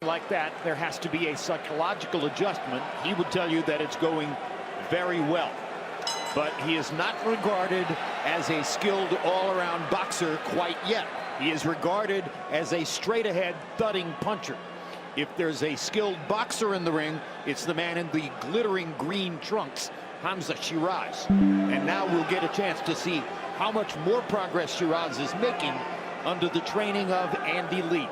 like that, there has to be a psychological adjustment. He would tell you that it's going very well. But he is not regarded as a skilled all-around boxer quite yet. He is regarded as a straight-ahead thudding puncher. If there's a skilled boxer in the ring, it's the man in the glittering green trunks, Hamzah Sheeraz. And now we'll get a chance to see how much more progress Sheeraz is making under the training of Andy Lee.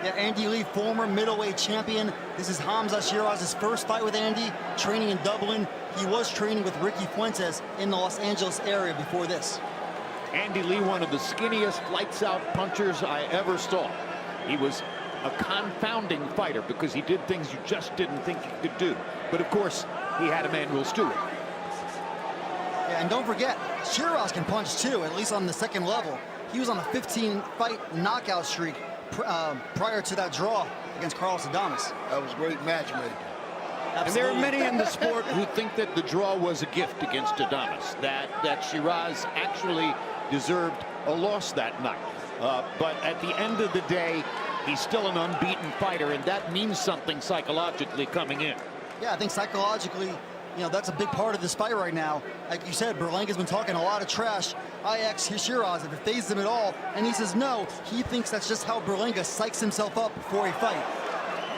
Yeah, Andy Lee, former middleweight champion. This is Hamzah Sheeraz's first fight with Andy, training in Dublin. He was training with Ricky Fuentes in the Los Angeles area before this. Andy Lee, one of the skinniest lights-out punchers I ever saw. He was a confounding fighter because he did things you just didn't think he could do. But of course, he had Emmanuel Stewart. Yeah, and don't forget, Sheeraz can punch too, at least on the second level. He was on a 15-fight knockout streak prior to that draw against Carlos Adames. That was great matchmaking. And there are many in the sport who think that the draw was a gift against Adames, that Sheeraz actually deserved a loss that night. But at the end of the day, he's still an unbeaten fighter, and that means something psychologically coming in. Yeah, I think psychologically, you know, that's a big part of this fight right now. Like you said, Berlanga's been talking a lot of trash. I asked Sheeraz if it fazed him at all, and he says no. He thinks that's just how Berlanga psychs himself up before a fight.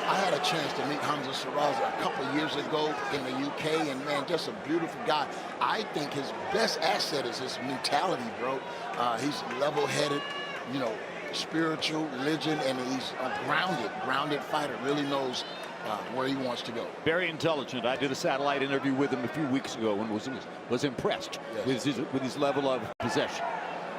I had a chance to meet Hamzah Sheeraz a couple of years ago in the UK, and man, just a beautiful guy. I think his best asset is his mentality, bro. He's level-headed, you know, spiritual, religion, and he's a grounded fighter. Really knows where he wants to go. Very intelligent. I did a satellite interview with him a few weeks ago and was impressed with his level of possession.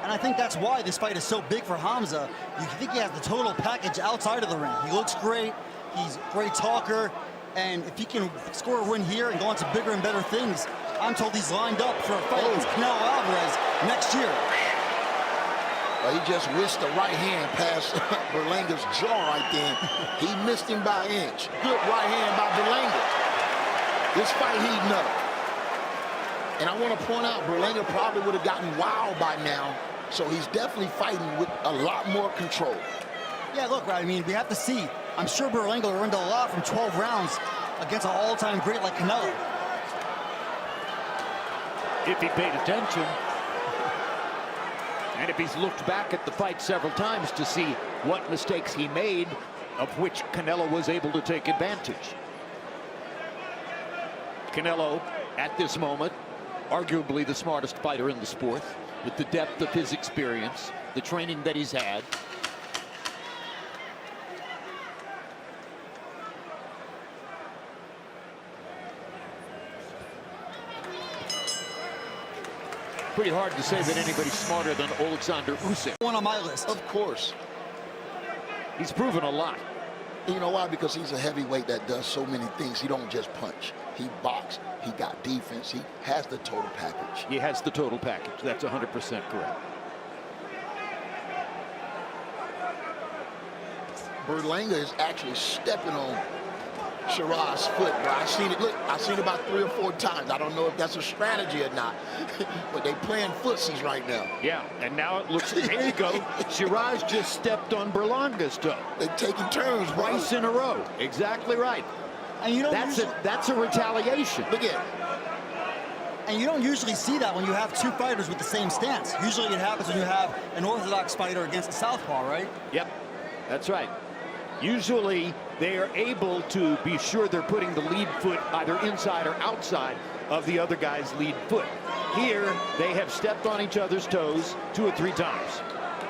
And I think that's why this fight is so big for Hamzah. You think he has the total package outside of the ring. He looks great. He's a great talker. And if he can score a win here and go on to bigger and better things, I'm told he's lined up for a fight against Canelo Alvarez next year. He just whisked the right hand past Berlanga's jaw right then. He missed him by an inch. Good right hand by Berlanga. This fight heating up. And I want to point out, Berlanga probably would have gotten wild by now. So he's definitely fighting with a lot more control. Yeah, look, I mean, we have to see. I'm sure Berlanga learned a lot from 12 rounds against an all-time great like Canelo. If he paid attention. And if he's looked back at the fight several times to see what mistakes he made, of which Canelo was able to take advantage. Canelo, at this moment, arguably the smartest fighter in the sport, with the depth of his experience, the training that he's had. Pretty hard to say that anybody's smarter than Alexander Usyk. One on my list. Of course. He's proven a lot. You know why? Because he's a heavyweight that does so many things. He don't just punch. He boxes. He got defense. He has the total package. He has the total package. That's 100% correct. Berlanga is actually stepping on Sheeraz's foot, bro. I seen it. Look, I seen it about 3 or 4 times. I don't know if that's a strategy or not, but they playing footsies right now. Yeah, and now it looks. There you go. Sheeraz just stepped on Berlanga's toe. They're taking turns, bro. Twice in a row. Exactly right. And you don't that's a retaliation. Look at it. And you don't usually see that when you have two fighters with the same stance. Usually it happens when you have an orthodox fighter against a southpaw, right? Yep, that's right. Usually they are able to be sure they're putting the lead foot either inside or outside of the other guy's lead foot. Here, they have stepped on each other's toes 2 or 3 times.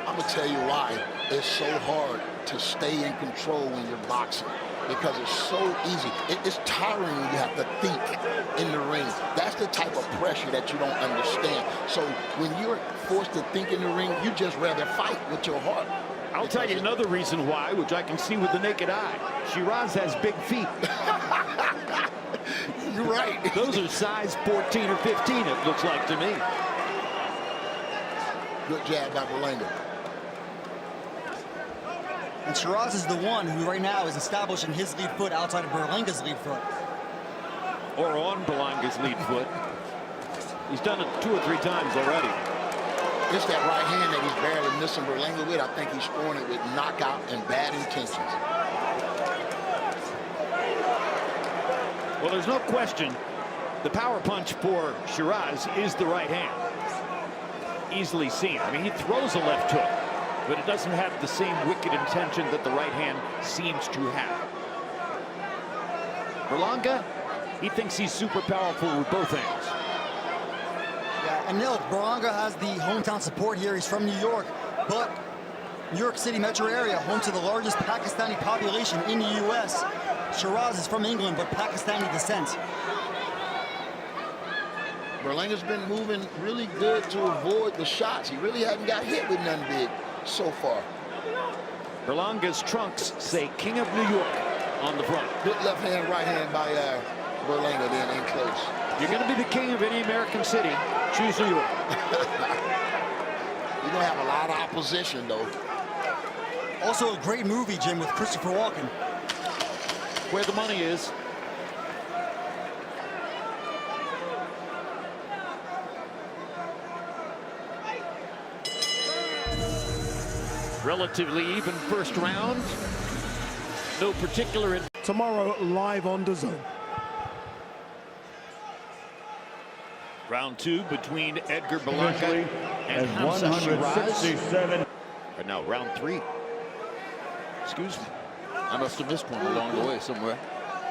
I'm gonna tell you why it's so hard to stay in control when you're boxing, because it's so easy. It's tiring when you have to think in the ring. That's the type of pressure that you don't understand. So when you're forced to think in the ring, you just rather fight with your heart. I'll tell you another reason why, which I can see with the naked eye. Sheeraz has big feet. You're right. Those are size 14 or 15, it looks like to me. Good jab by Berlanga. And Sheeraz is the one who right now is establishing his lead foot outside of Berlanga's lead foot. Or on Berlanga's lead foot. He's done it 2 or 3 times already. It's that right hand that he's barely missing Berlanga with. I think he's throwing it with knockout and bad intentions. Well, there's no question the power punch for Sheeraz is the right hand. Easily seen. I mean, he throws a left hook, but it doesn't have the same wicked intention that the right hand seems to have. Berlanga, he thinks he's super powerful with both hands. Yeah, and look, Berlanga has the hometown support here. He's from New York, but New York City metro area, home to the largest Pakistani population in the U.S. Sheeraz is from England, but Pakistani descent. Berlanga's been moving really good to avoid the shots. He really hadn't got hit with nothing big so far. Berlanga's trunks say King of New York on the front. Good left hand, right hand by Berlanga then in close. You're going to be the king of any American city. Choose New York. You're going to have a lot of opposition, though. Also a great movie, Jim, with Christopher Walken. Where the money is. Relatively even first round. No particular. Tomorrow live on DAZN. Round two between Edgar Berlanga and Hamzah Sheeraz. Or no, round three. Excuse me. I must have missed one along the way somewhere.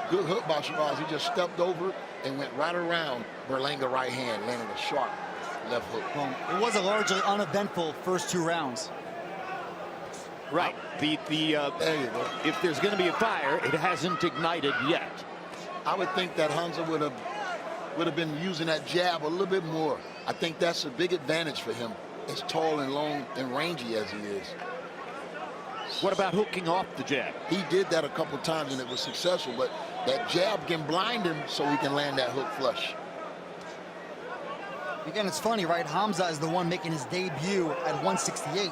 Good hook by Sheeraz. He just stepped over it and went right around Berlanga right hand, landing a sharp left hook. Well, it was a largely uneventful first two rounds. Right. There you go. If there's going to be a fire, it hasn't ignited yet. I would think that Hamzah would have been using that jab a little bit more. I think that's a big advantage for him, as tall and long and rangy as he is. What about hooking off the jab? He did that a couple times and it was successful, but that jab can blind him so he can land that hook flush. Again, it's funny, right? Hamzah is the one making his debut at 168.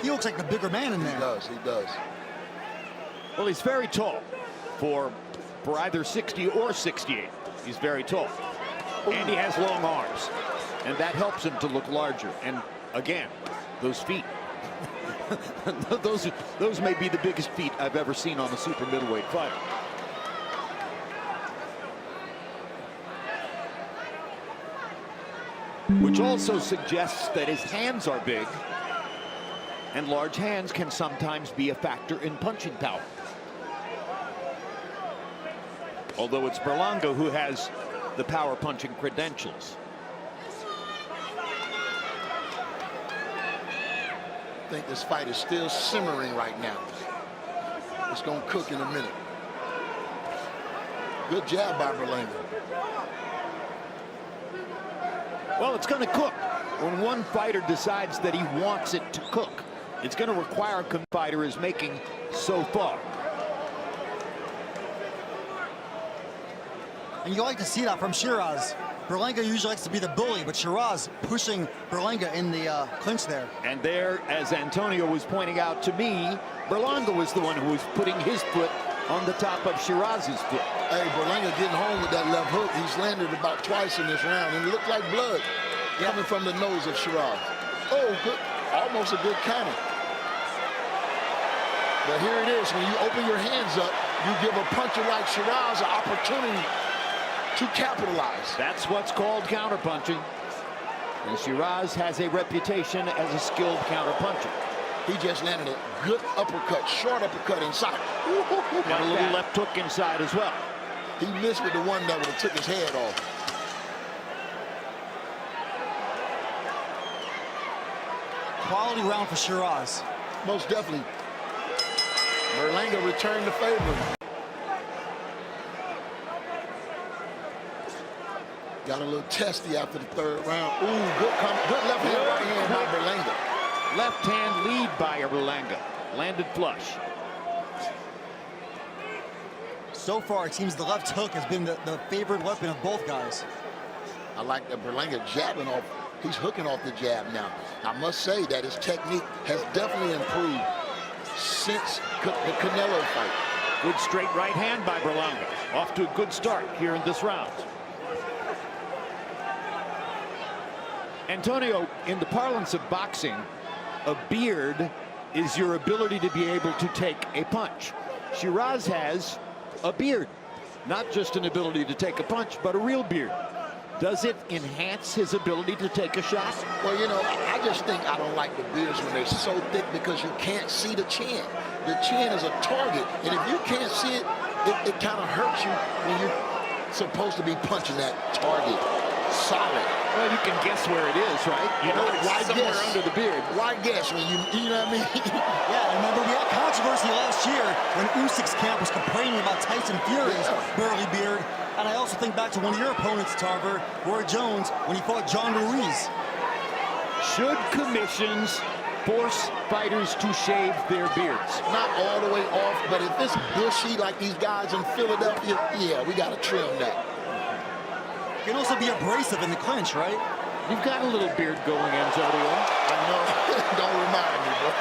He looks like the bigger man in there. He does, he does. Well, he's very tall for either 60 or 68. He's very tall. And he has long arms. And that helps him to look larger. And again, those feet. those may be the biggest feet I've ever seen on a super middleweight fighter. Which also suggests that his hands are big. And large hands can sometimes be a factor in punching power. Although it's Berlanga who has the power punching credentials. I think this fight is still simmering right now. It's going to cook in a minute. Good jab by Berlanga. Well, it's going to cook when one fighter decides that he wants it to cook. It's going to require a fighter is making so far. And you like to see that from Sheeraz. Berlanga usually likes to be the bully, but Sheeraz pushing Berlanga in the clinch there. And there, as Antonio was pointing out to me, Berlanga was the one who was putting his foot on the top of Sheeraz's foot. Hey, Berlanga getting home with that left hook. He's landed about twice in this round, and it looked like blood coming from the nose of Sheeraz. Oh, good. Almost a good counter. But here it is. When you open your hands up, you give a puncher like Sheeraz an opportunity to capitalize. That's what's called counterpunching. And Sheeraz has a reputation as a skilled counterpuncher. He just landed a good uppercut, short uppercut inside. Got a little left hook inside as well. He missed with the one that would have took his head off. Quality round for Sheeraz. Most definitely. Berlanga returned the favor. Got a little testy after the third round. Ooh, good left hand, right hand by Berlanga. Left hand lead by Berlanga. Landed flush. So far, it seems the left hook has been the favorite weapon of both guys. I like that Berlanga jabbing off. He's hooking off the jab now. I must say that his technique has definitely improved since the Canelo fight. Good straight right hand by Berlanga. Off to a good start here in this round. Antonio, in the parlance of boxing, a beard is your ability to be able to take a punch. Sheeraz has a beard. Not just an ability to take a punch, but a real beard. Does it enhance his ability to take a shot? Well, you know, I just think I don't like the beards when they're so thick because you can't see the chin. The chin is a target, and if you can't see it, it kind of hurts you when you're supposed to be punching that target solid. Well, you can guess where it is, right? You know, it's why somewhere guess? under the beard. Why guess when you know what I mean? Yeah, remember we had controversy last year when Usyk's camp was complaining about Tyson Fury's burly beard. And I also think back to one of your opponents, Tarver, Roy Jones, when he fought John Ruiz. Should commissions force fighters to shave their beards? Not all the way off, but if it's bushy like these guys in Philadelphia, yeah, we got to trim that. It can also be abrasive in the clinch, right? You've got a little beard going, Antonio. I know. Don't remind me, bro.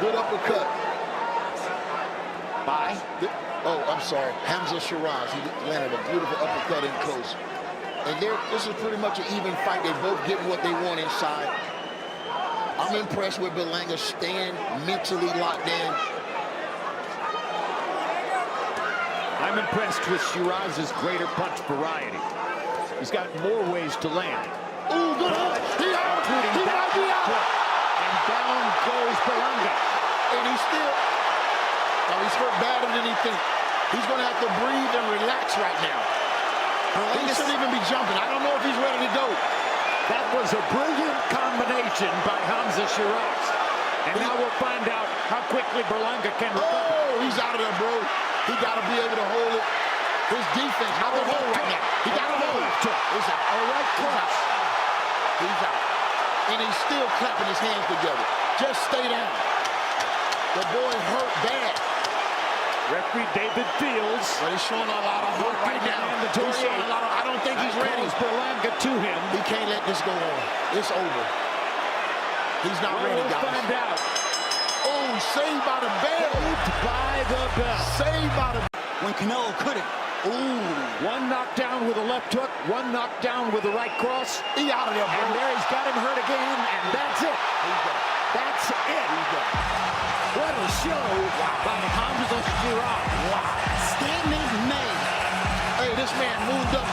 Good uppercut. Bye. Oh, I'm sorry. Hamzah Sheeraz. He landed a beautiful uppercut in close. And this is pretty much an even fight. They both getting what they want inside. I'm impressed with Berlanga staying mentally locked in. I'm impressed with Sheeraz's greater punch variety. He's got more ways to land. Ooh, good. He out. He might be out. And down goes Berlanga. And he's still... Oh, he's hurt badder than he thinks. He's going to have to breathe and relax right now. He shouldn't even be jumping. I don't know if he's ready to go. That was a brilliant combination by Hamzah Sheeraz. And now we'll find out how quickly Berlanga can recover. Oh, he's out of there, bro. He got to be able to hold it. His defense, not the hold right now. He got to hold it. He's out. All right, cross. He's out. And he's still clapping his hands together. Just stay down. The boy hurt bad. Referee David Fields. But he's showing a lot of heart right now. He's showing a lot of, I don't think he's ready. Berlanga to him. He can't let this go on. It's over. He's not ready, guys. We'll find out. Oh, saved by the bell. Saved by the bell. Saved by the... When Canelo couldn't. Ooh. One knockdown with a left hook, one knockdown with a right cross. He out of there, bro. And there he's got him hurt again, and that's it. That's it. What a show by Hamzah Sheeraz. Statement made. Hey, this man moved up.